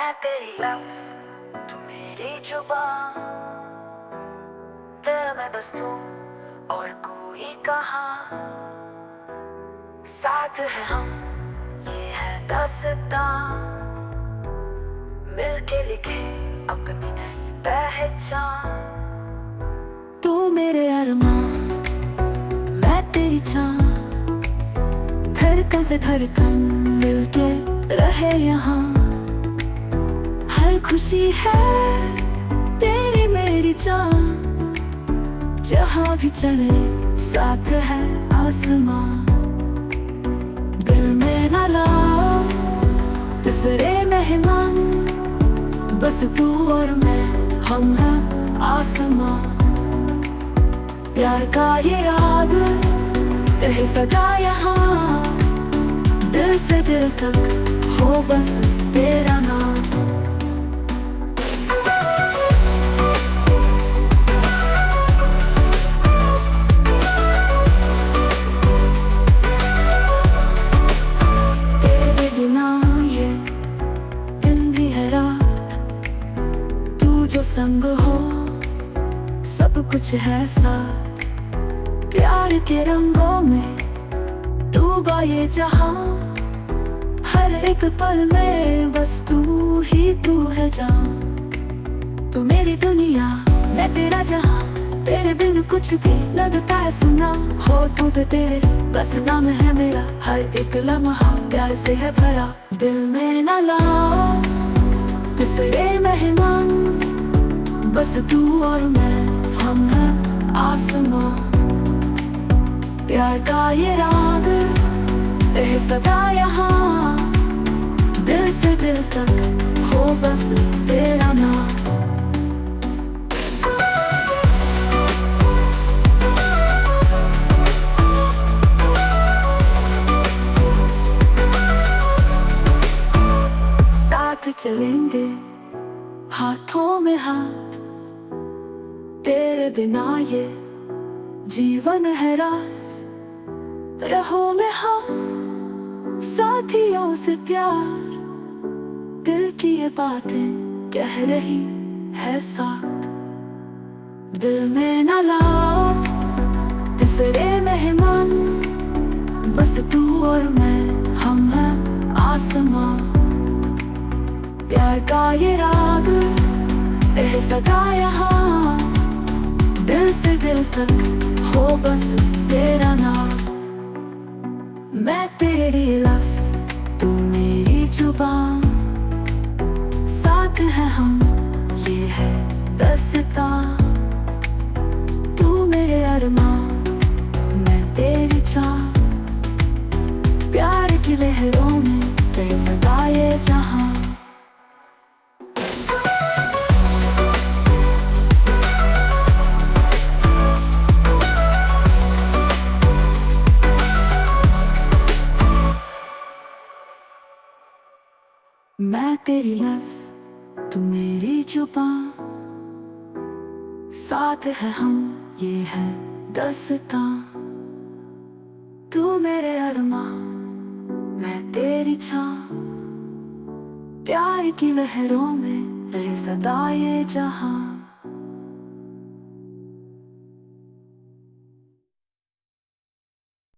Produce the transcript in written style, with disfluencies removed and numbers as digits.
मैं तेरी लफ्ज़, तू मेरी जुबान। दिल में बस तू और कोई कहाँ। साथ है हम, ये है दास्तां। मिलके लिखे अपनी नई पहचान। तू मेरे अरमान, मैं तेरी चाँद। धड़कन से धड़कन मिलके रहे यहाँ। हर खुशी है तेरी मेरी जान। जहाँ भी चले साथ है आसमां। दिल में न लाओ दूसरे मेहमान। बस तू और मैं, हम हैं आसमां। प्यार का ये राग रहे सदा यहाँ। दिल से दिल तक हो बस तेरा नाम। तेरे बिना ये दिन भी है रात। तू जो संग हो सब कुछ है साथ। प्यार के रंगों में डूबा ये जहां। हर एक पल में बस तू ही तू है जान। तू मेरी दुनिया, मैं तेरा जहां। तेरे बिन कुछ भी लगता है सुना। होठों पे तेरे बस नाम है मेरा। हर एक लम्हा प्यार से है भरा। दिल में न लाओ दूसरे मेहमान। बस तू और मैं, हम हैं आसमां। प्यार का ये राग रहे सदा यहाँ। दिल से दिल तक हो बस तेरा नाम। साथ चलेंगे हाथों में हाथ। तेरे बिना ये जीवन है रास। रहो में हम साथियों से प्यार। दिल की ये बातें कह रही है साथ। दिल में न लाओ दूसरे मेहमान। बस तू और मैं, हम हैं आसमां। प्यार का ये राग रहे सदा यहाँ। दिल से दिल तक हो बस तेरा नाम। मैं तेरी लफ्ज़, तू मेरी जुबान। साथ है हम, ये है दास्तां। तू मेरे अरमान, मैं तेरी चाँद। प्यार की लहरों में तेरे सदा ये जहां। मैं तेरी लफ्ज़, तू मेरी जुबान। साथ है हम, ये है दास्तां। तू मेरे अरमान, मैं तेरी छाँव। प्यार की लहरों में रहे सदा ये जहां।